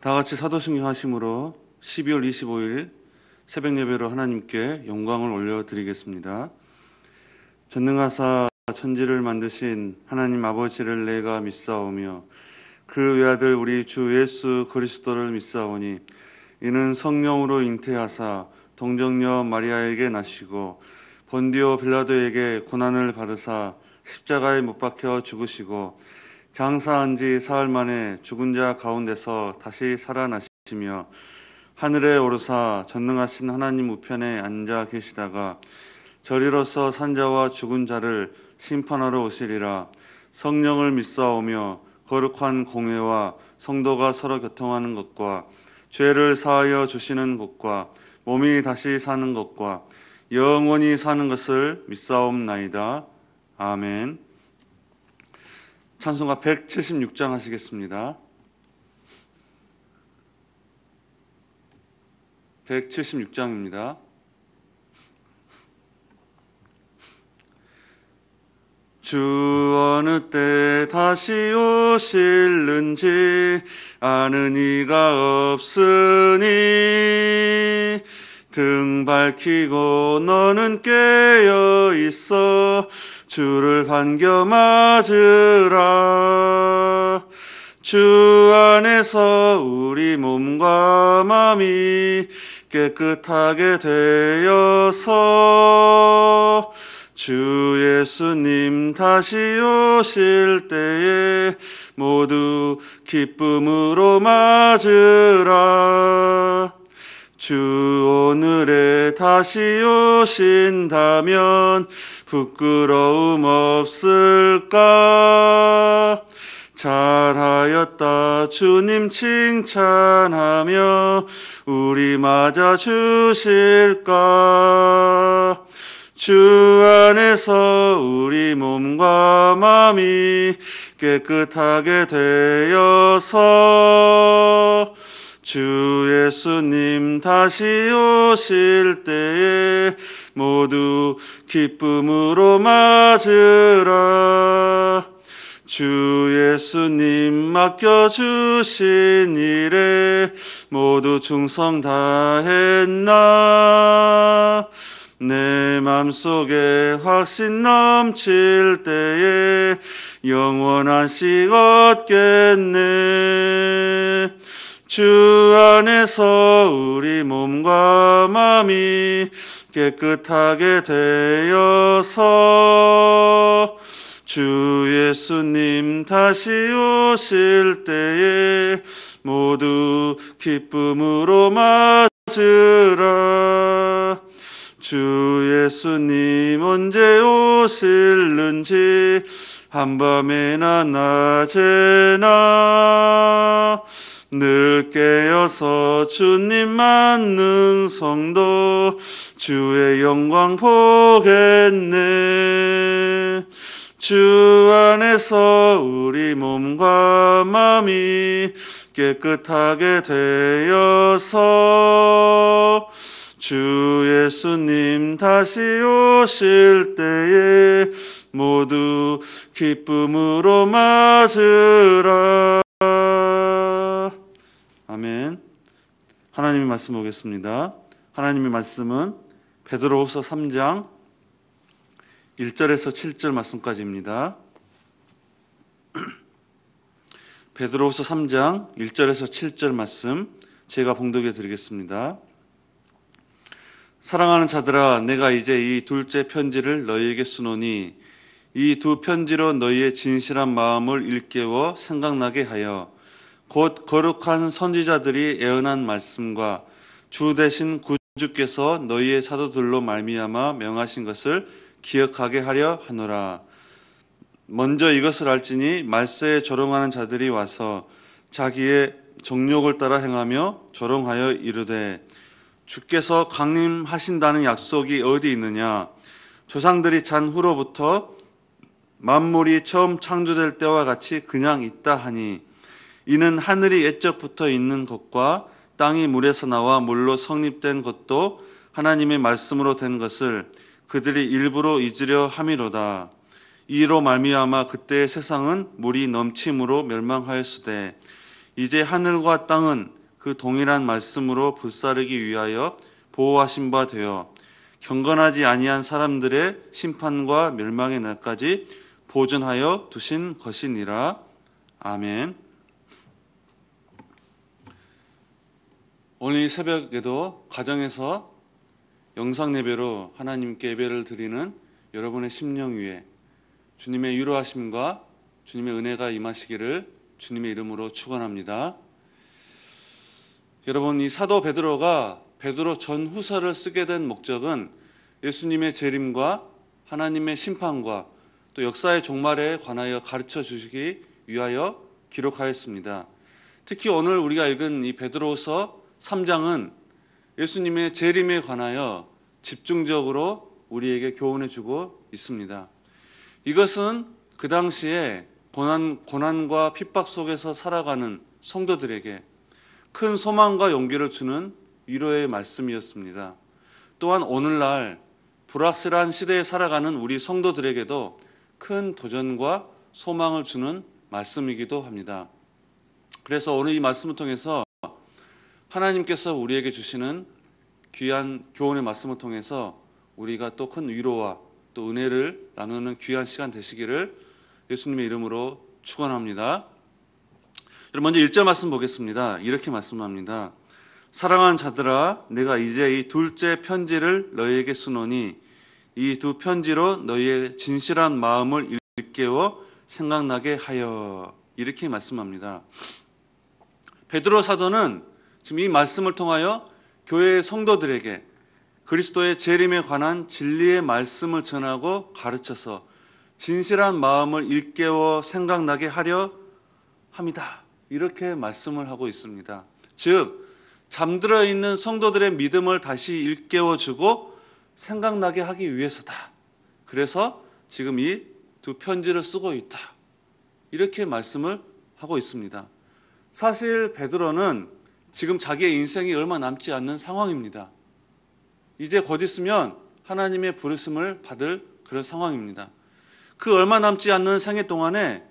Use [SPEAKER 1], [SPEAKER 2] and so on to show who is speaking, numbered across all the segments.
[SPEAKER 1] 다 같이 사도신경 하심으로 12월 25일 새벽 예배로 하나님께 영광을 올려드리겠습니다. 전능하사 천지를 만드신 하나님 아버지를 내가 믿사오며 그 외아들 우리 주 예수 그리스도를 믿사오니 이는 성령으로 잉태하사 동정녀 마리아에게 나시고 본디오 빌라도에게 고난을 받으사 십자가에 못 박혀 죽으시고 장사한 지 사흘 만에 죽은 자 가운데서 다시 살아나시며 하늘에 오르사 전능하신 하나님 우편에 앉아 계시다가 저리로서 산자와 죽은 자를 심판하러 오시리라. 성령을 믿사오며 거룩한 공회와 성도가 서로 교통하는 것과 죄를 사하여 주시는 것과 몸이 다시 사는 것과 영원히 사는 것을 믿사옵나이다. 아멘. 찬송가 176장 하시겠습니다. 176장입니다. 주 어느 때 다시 오실는지 아는 이가 없으니 등 밝히고 너는 깨어 있어 주를 반겨 맞으라. 주 안에서 우리 몸과 마음이 깨끗하게 되어서 주 예수님 다시 오실 때에 모두 기쁨으로 맞으라. 주 오늘에 다시 오신다면 부끄러움 없을까? 잘하였다 주님 칭찬하며 우리 맞아 주실까? 주 안에서 우리 몸과 마음이 깨끗하게 되어서 주 예수님 다시 오실 때에 모두 기쁨으로 맞으라. 주 예수님 맡겨주신 일에 모두 충성 다했나? 내 맘속에 확신 넘칠 때에 영원한 식 얻겠네. 주 안에서 우리 몸과 마음이 깨끗하게 되어서 주 예수님 다시 오실 때에 모두 기쁨으로 맞으라. 주 예수님 언제 오실는지 한밤에나 낮에나 늘 깨어서 주님 맞는 성도 주의 영광 보겠네. 주 안에서 우리 몸과 마음이 깨끗하게 되어서 주 예수님 다시 오실 때에 모두 기쁨으로 맞으라. 아멘. 하나님의 말씀 보겠습니다. 하나님의 말씀은 베드로후서 3장 1절에서 7절 말씀까지입니다. 베드로후서 3장 1절에서 7절 말씀 제가 봉독해 드리겠습니다. 사랑하는 자들아, 내가 이제 이 둘째 편지를 너희에게 쓰노니 이 두 편지로 너희의 진실한 마음을 일깨워 생각나게 하여 곧 거룩한 선지자들이 예언한 말씀과 주 되신 구주께서 너희의 사도들로 말미암아 명하신 것을 기억하게 하려 하노라. 먼저 이것을 알지니 말세에 조롱하는 자들이 와서 자기의 정욕을 따라 행하며 조롱하여 이르되 주께서 강림하신다는 약속이 어디 있느냐? 조상들이 잔 후로부터 만물이 처음 창조될 때와 같이 그냥 있다 하니 이는 하늘이 옛적부터 있는 것과 땅이 물에서 나와 물로 성립된 것도 하나님의 말씀으로 된 것을 그들이 일부러 잊으려 함이로다. 이로 말미암아 그때의 세상은 물이 넘침으로 멸망하였으되 이제 하늘과 땅은 그 동일한 말씀으로 불사르기 위하여 보호하신 바 되어 경건하지 아니한 사람들의 심판과 멸망의 날까지 보존하여 두신 것이니라. 아멘. 오늘 이 새벽에도 가정에서 영상 예배로 하나님께 예배를 드리는 여러분의 심령 위에 주님의 위로하심과 주님의 은혜가 임하시기를 주님의 이름으로 축원합니다. 여러분, 이 사도 베드로가 베드로 전후서를 쓰게 된 목적은 예수님의 재림과 하나님의 심판과 또 역사의 종말에 관하여 가르쳐 주시기 위하여 기록하였습니다. 특히 오늘 우리가 읽은 이 베드로서 3장은 예수님의 재림에 관하여 집중적으로 우리에게 교훈해 주고 있습니다. 이것은 그 당시에 고난과 핍박 속에서 살아가는 성도들에게 큰 소망과 용기를 주는 위로의 말씀이었습니다. 또한 오늘날 불확실한 시대에 살아가는 우리 성도들에게도 큰 도전과 소망을 주는 말씀이기도 합니다. 그래서 오늘 이 말씀을 통해서 하나님께서 우리에게 주시는 귀한 교훈의 말씀을 통해서 우리가 또 큰 위로와 또 은혜를 나누는 귀한 시간 되시기를 예수님의 이름으로 축원합니다. 먼저 1절 말씀 보겠습니다. 이렇게 말씀합니다. 사랑하는 자들아, 내가 이제 이 둘째 편지를 너희에게 쓰노니 이 두 편지로 너희의 진실한 마음을 일깨워 생각나게 하여. 이렇게 말씀합니다. 베드로 사도는 지금 이 말씀을 통하여 교회의 성도들에게 그리스도의 재림에 관한 진리의 말씀을 전하고 가르쳐서 진실한 마음을 일깨워 생각나게 하려 합니다. 이렇게 말씀을 하고 있습니다. 즉, 잠들어 있는 성도들의 믿음을 다시 일깨워주고 생각나게 하기 위해서다. 그래서 지금 이 두 편지를 쓰고 있다. 이렇게 말씀을 하고 있습니다. 사실 베드로는 지금 자기의 인생이 얼마 남지 않는 상황입니다. 이제 곧 있으면 하나님의 부르심을 받을 그런 상황입니다. 그 얼마 남지 않는 생애 동안에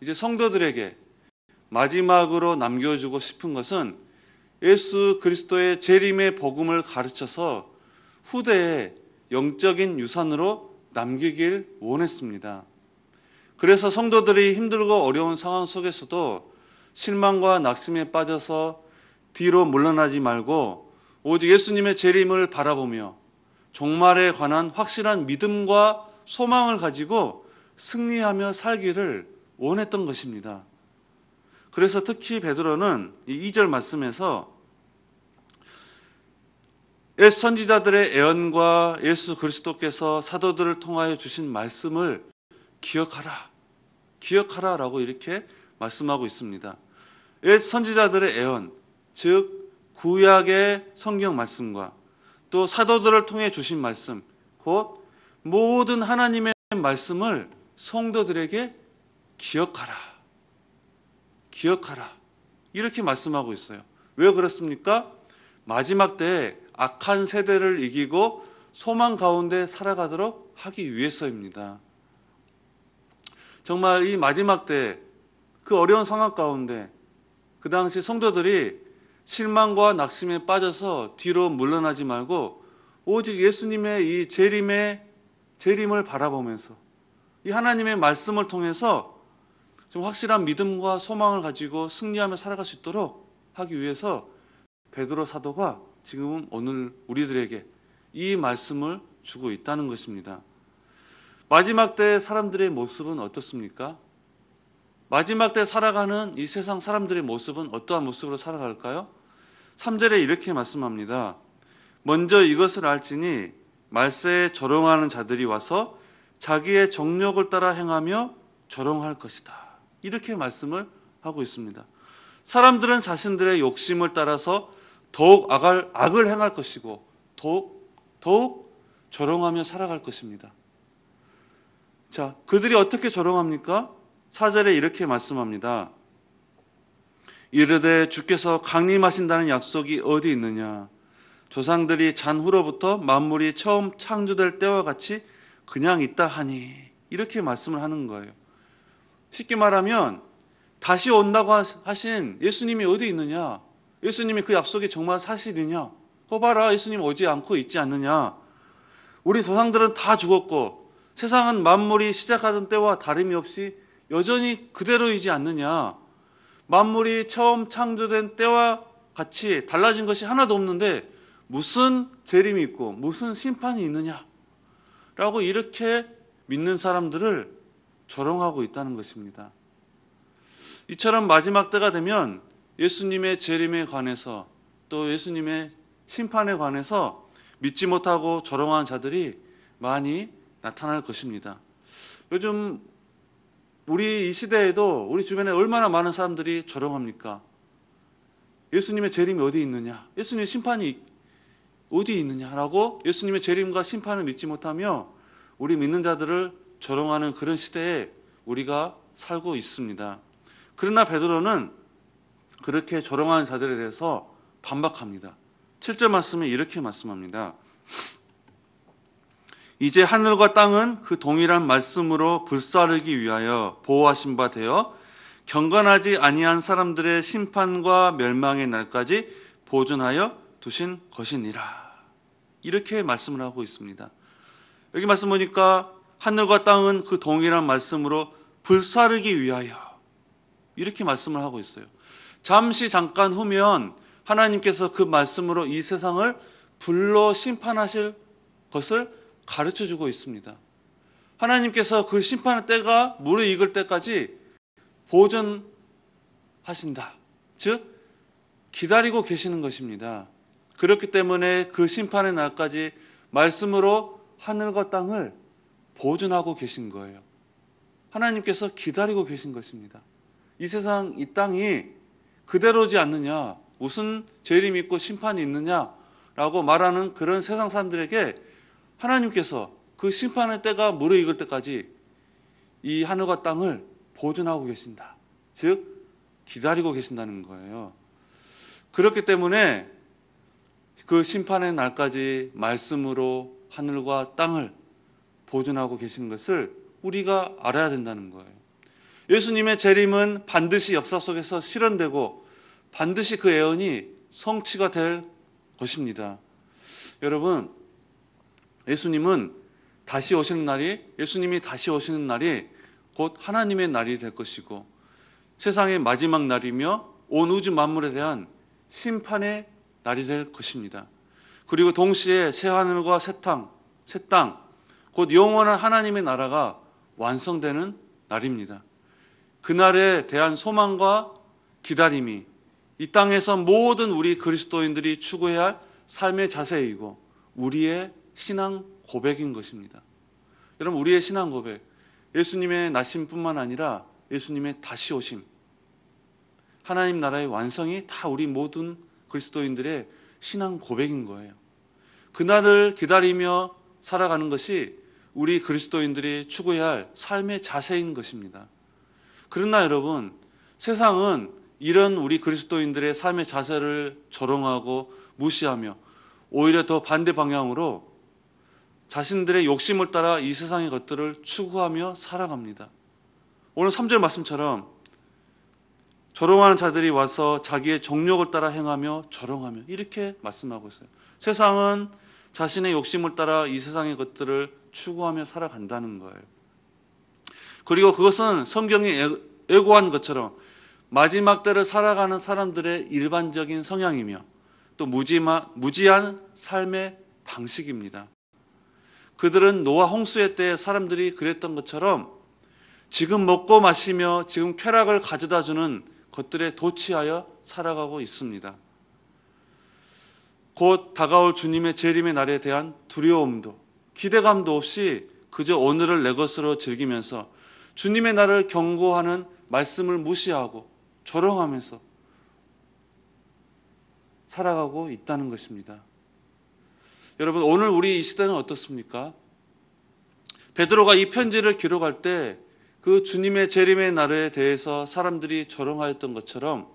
[SPEAKER 1] 이제 성도들에게 마지막으로 남겨주고 싶은 것은 예수 그리스도의 재림의 복음을 가르쳐서 후대에 영적인 유산으로 남기길 원했습니다. 그래서 성도들이 힘들고 어려운 상황 속에서도 실망과 낙심에 빠져서 뒤로 물러나지 말고 오직 예수님의 재림을 바라보며 종말에 관한 확실한 믿음과 소망을 가지고 승리하며 살기를 원했던 것입니다. 그래서 특히 베드로는 이 2절 말씀에서 옛 선지자들의 애언과 예수 그리스도께서 사도들을 통하여 주신 말씀을 기억하라 라고 이렇게 말씀하고 있습니다. 옛 선지자들의 애언, 즉 구약의 성경 말씀과 또 사도들을 통해 주신 말씀, 곧 모든 하나님의 말씀을 성도들에게 기억하라. 이렇게 말씀하고 있어요. 왜 그렇습니까? 마지막 때에 악한 세대를 이기고 소망 가운데 살아가도록 하기 위해서입니다. 정말 이 마지막 때 그 어려운 상황 가운데 그 당시 성도들이 실망과 낙심에 빠져서 뒤로 물러나지 말고 오직 예수님의 이 재림을 바라보면서 이 하나님의 말씀을 통해서 좀 확실한 믿음과 소망을 가지고 승리하며 살아갈 수 있도록 하기 위해서 베드로 사도가 지금 오늘 우리들에게 이 말씀을 주고 있다는 것입니다. 마지막 때 사람들의 모습은 어떻습니까? 마지막 때 살아가는 이 세상 사람들의 모습은 어떠한 모습으로 살아갈까요? 3절에 이렇게 말씀합니다. 먼저 이것을 알지니 말세에 조롱하는 자들이 와서 자기의 정욕을 따라 행하며 조롱할 것이다. 이렇게 말씀을 하고 있습니다. 사람들은 자신들의 욕심을 따라서 더욱 악을 행할 것이고 더욱 조롱하며 살아갈 것입니다. 자, 그들이 어떻게 조롱합니까? 4절에 이렇게 말씀합니다. 이르되 주께서 강림하신다는 약속이 어디 있느냐? 조상들이 잔 후로부터 만물이 처음 창조될 때와 같이 그냥 있다 하니. 이렇게 말씀을 하는 거예요. 쉽게 말하면 다시 온다고 하신 예수님이 어디 있느냐? 예수님이 그 약속이 정말 사실이냐? 봐라, 예수님 오지 않고 있지 않느냐? 우리 조상들은 다 죽었고 세상은 만물이 시작하던 때와 다름이 없이 여전히 그대로이지 않느냐? 만물이 처음 창조된 때와 같이 달라진 것이 하나도 없는데 무슨 재림이 있고 무슨 심판이 있느냐? 라고 이렇게 믿는 사람들을 조롱하고 있다는 것입니다. 이처럼 마지막 때가 되면 예수님의 재림에 관해서 또 예수님의 심판에 관해서 믿지 못하고 조롱하는 자들이 많이 나타날 것입니다. 요즘 우리 이 시대에도 우리 주변에 얼마나 많은 사람들이 조롱합니까? 예수님의 재림이 어디 있느냐? 예수님의 심판이 어디 있느냐라고 예수님의 재림과 심판을 믿지 못하며 우리 믿는 자들을 조롱하는 그런 시대에 우리가 살고 있습니다. 그러나 베드로는 그렇게 조롱하는 자들에 대해서 반박합니다. 7절 말씀에 이렇게 말씀합니다. 이제 하늘과 땅은 그 동일한 말씀으로 불사르기 위하여 보호하신 바 되어 경건하지 아니한 사람들의 심판과 멸망의 날까지 보존하여 두신 것이니라. 이렇게 말씀을 하고 있습니다. 여기 말씀 보니까 하늘과 땅은 그 동일한 말씀으로 불사르기 위하여 이렇게 말씀을 하고 있어요. 잠깐 후면 하나님께서 그 말씀으로 이 세상을 불로 심판하실 것을 가르쳐주고 있습니다. 하나님께서 그 심판의 때가 무르익을 때까지 보존하신다. 즉 기다리고 계시는 것입니다. 그렇기 때문에 그 심판의 날까지 말씀으로 하늘과 땅을 보존하고 계신 거예요. 하나님께서 기다리고 계신 것입니다. 이 세상, 이 땅이 그대로지 않느냐, 무슨 재림이 있고 심판이 있느냐라고 말하는 그런 세상 사람들에게 하나님께서 그 심판의 때가 무르익을 때까지 이 하늘과 땅을 보존하고 계신다. 즉 기다리고 계신다는 거예요. 그렇기 때문에 그 심판의 날까지 말씀으로 하늘과 땅을 보존하고 계신 것을 우리가 알아야 된다는 거예요. 예수님의 재림은 반드시 역사 속에서 실현되고 반드시 그 예언이 성취가 될 것입니다. 여러분, 예수님이 다시 오시는 날이 곧 하나님의 날이 될 것이고 세상의 마지막 날이며 온 우주 만물에 대한 심판의 날이 될 것입니다. 그리고 동시에 새 하늘과 새 땅, 곧 영원한 하나님의 나라가 완성되는 날입니다. 그날에 대한 소망과 기다림이 이 땅에서 모든 우리 그리스도인들이 추구해야 할 삶의 자세이고 우리의 신앙 고백인 것입니다. 여러분, 우리의 신앙 고백, 예수님의 나심뿐만 아니라 예수님의 다시 오심, 하나님 나라의 완성이 다 우리 모든 그리스도인들의 신앙 고백인 거예요. 그날을 기다리며 살아가는 것이 우리 그리스도인들이 추구해야 할 삶의 자세인 것입니다. 그러나 여러분, 세상은 이런 우리 그리스도인들의 삶의 자세를 조롱하고 무시하며 오히려 더 반대 방향으로 자신들의 욕심을 따라 이 세상의 것들을 추구하며 살아갑니다. 오늘 3절 말씀처럼 조롱하는 자들이 와서 자기의 정욕을 따라 행하며 조롱하며 이렇게 말씀하고 있어요. 세상은 자신의 욕심을 따라 이 세상의 것들을 추구하며 살아간다는 거예요. 그리고 그것은 성경이 예고한 것처럼 마지막 때를 살아가는 사람들의 일반적인 성향이며 또 무지한 삶의 방식입니다. 그들은 노아 홍수의 때 사람들이 그랬던 것처럼 지금 먹고 마시며 지금 쾌락을 가져다주는 것들에 도취하여 살아가고 있습니다. 곧 다가올 주님의 재림의 날에 대한 두려움도 기대감도 없이 그저 오늘을 내 것으로 즐기면서 주님의 날을 경고하는 말씀을 무시하고 조롱하면서 살아가고 있다는 것입니다. 여러분, 오늘 우리 이 시대는 어떻습니까? 베드로가 이 편지를 기록할 때 그 주님의 재림의 날에 대해서 사람들이 조롱하였던 것처럼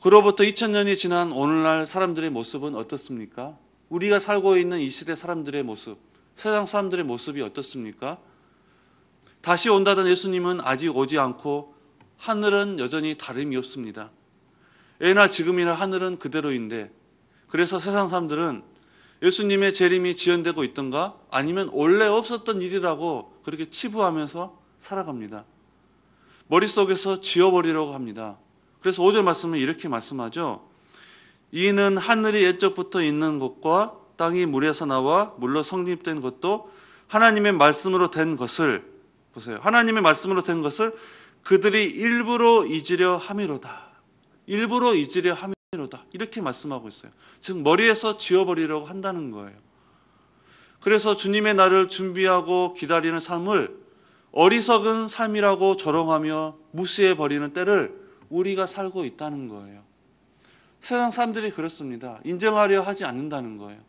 [SPEAKER 1] 그로부터 2000년이 지난 오늘날 사람들의 모습은 어떻습니까? 우리가 살고 있는 이 시대 사람들의 모습, 세상 사람들의 모습이 어떻습니까? 다시 온다던 예수님은 아직 오지 않고 하늘은 여전히 다름이 없습니다. 예나 지금이나 하늘은 그대로인데, 그래서 세상 사람들은 예수님의 재림이 지연되고 있던가 아니면 원래 없었던 일이라고 그렇게 치부하면서 살아갑니다. 머릿속에서 지워버리려고 합니다. 그래서 5절 말씀은 이렇게 말씀하죠. 이는 하늘이 옛적부터 있는 것과 땅이 물에서 나와 물로 성립된 것도 하나님의 말씀으로 된 것을, 보세요, 하나님의 말씀으로 된 것을 그들이 일부러 잊으려 함이로다. 일부러 잊으려 함이로다. 이렇게 말씀하고 있어요. 즉 머리에서 지워버리려고 한다는 거예요. 그래서 주님의 날을 준비하고 기다리는 삶을 어리석은 삶이라고 조롱하며 무시해버리는 때를 우리가 살고 있다는 거예요. 세상 사람들이 그렇습니다. 인정하려 하지 않는다는 거예요.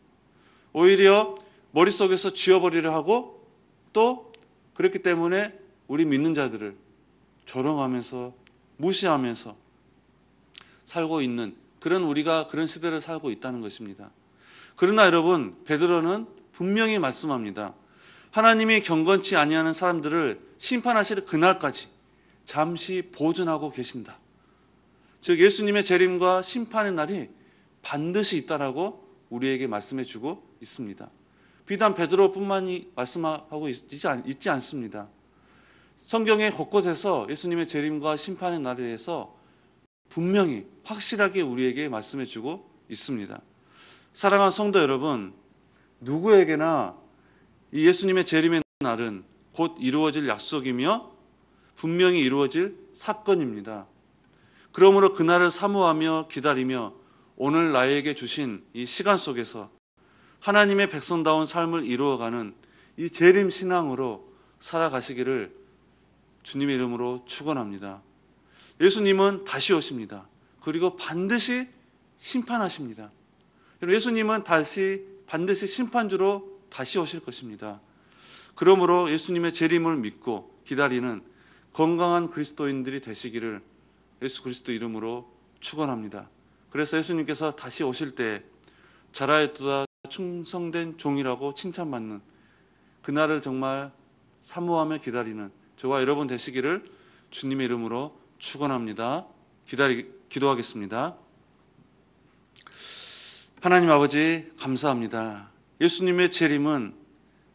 [SPEAKER 1] 오히려 머릿속에서 지워버리려 하고, 또 그렇기 때문에 우리 믿는 자들을 조롱하면서 무시하면서 살고 있는 우리가 그런 시대를 살고 있다는 것입니다. 그러나 여러분, 베드로는 분명히 말씀합니다. 하나님이 경건치 아니하는 사람들을 심판하실 그날까지 잠시 보존하고 계신다. 즉 예수님의 재림과 심판의 날이 반드시 있다라고 우리에게 말씀해 주고 있습니다. 비단 베드로뿐만이 말씀하고 있지 않습니다. 성경의 곳곳에서 예수님의 재림과 심판의 날에 대해서 분명히 확실하게 우리에게 말씀해 주고 있습니다. 사랑하는 성도 여러분, 누구에게나 이 예수님의 재림의 날은 곧 이루어질 약속이며 분명히 이루어질 사건입니다. 그러므로 그날을 사모하며 기다리며 오늘 나에게 주신 이 시간 속에서 하나님의 백성다운 삶을 이루어가는 이 재림 신앙으로 살아가시기를 주님의 이름으로 축원합니다. 예수님은 다시 오십니다. 그리고 반드시 심판하십니다. 예수님은 반드시 심판주로 다시 오실 것입니다. 그러므로 예수님의 재림을 믿고 기다리는 건강한 그리스도인들이 되시기를 예수 그리스도 이름으로 축원합니다. 그래서 예수님께서 다시 오실 때 잘하였도다 충성된 종이라고 칭찬받는 그날을 정말 사모하며 기다리는 저와 여러분 되시기를 주님의 이름으로 축원합니다. 기도하겠습니다. 하나님 아버지 감사합니다. 예수님의 재림은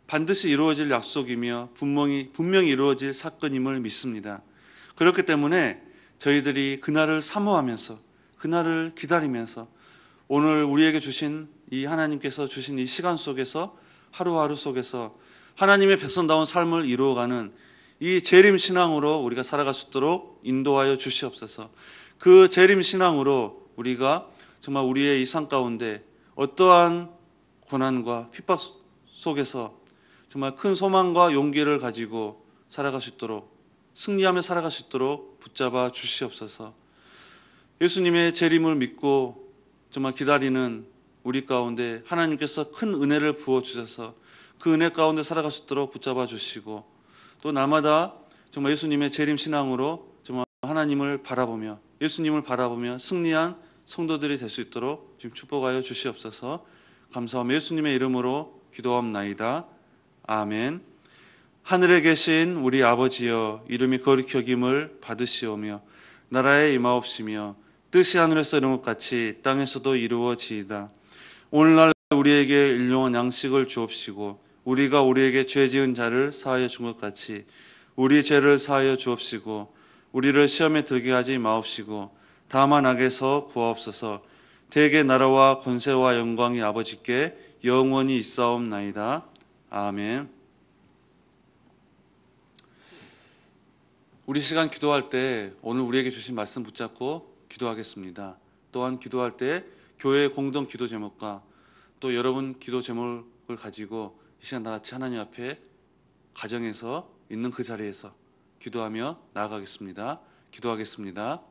[SPEAKER 1] 반드시 이루어질 약속이며 분명히 이루어질 사건임을 믿습니다. 그렇기 때문에 저희들이 그날을 사모하면서 그날을 기다리면서 오늘 우리에게 주신 이 하나님께서 주신 이 시간 속에서 하루하루 속에서 하나님의 백성다운 삶을 이루어가는 이 재림 신앙으로 우리가 살아갈 수 있도록 인도하여 주시옵소서. 그 재림 신앙으로 우리가 정말 우리의 이 삶 가운데 어떠한 고난과 핍박 속에서 정말 큰 소망과 용기를 가지고 살아갈 수 있도록, 승리하며 살아갈 수 있도록 붙잡아 주시옵소서. 예수님의 재림을 믿고 정말 기다리는 우리 가운데 하나님께서 큰 은혜를 부어주셔서 그 은혜 가운데 살아갈 수 있도록 붙잡아 주시고, 또 날마다 정말 예수님의 재림 신앙으로 정말 하나님을 바라보며 예수님을 바라보며 승리한 성도들이 될 수 있도록 지금 축복하여 주시옵소서. 감사하며 예수님의 이름으로 기도합나이다. 아멘. 하늘에 계신 우리 아버지여, 이름이 거룩히 여김을 받으시오며 나라에 임하옵시며 뜻이 하늘에서 이룬 것 같이 땅에서도 이루어지이다. 오늘날 우리에게 일용할 양식을 주옵시고 우리가 우리에게 죄 지은 자를 사하여 준 것 같이 우리 죄를 사하여 주옵시고 우리를 시험에 들게 하지 마옵시고 다만 악에서 구하옵소서. 대개 나라와 권세와 영광이 아버지께 영원히 있사옵나이다. 아멘. 우리 시간 기도할 때 오늘 우리에게 주신 말씀 붙잡고 기도하겠습니다. 또한 기도할 때 교회의 공동 기도 제목과 또 여러분 기도 제목을 가지고 이 시간 다 같이 하나님 앞에 가정에서 있는 그 자리에서 기도하며 나아가겠습니다. 기도하겠습니다.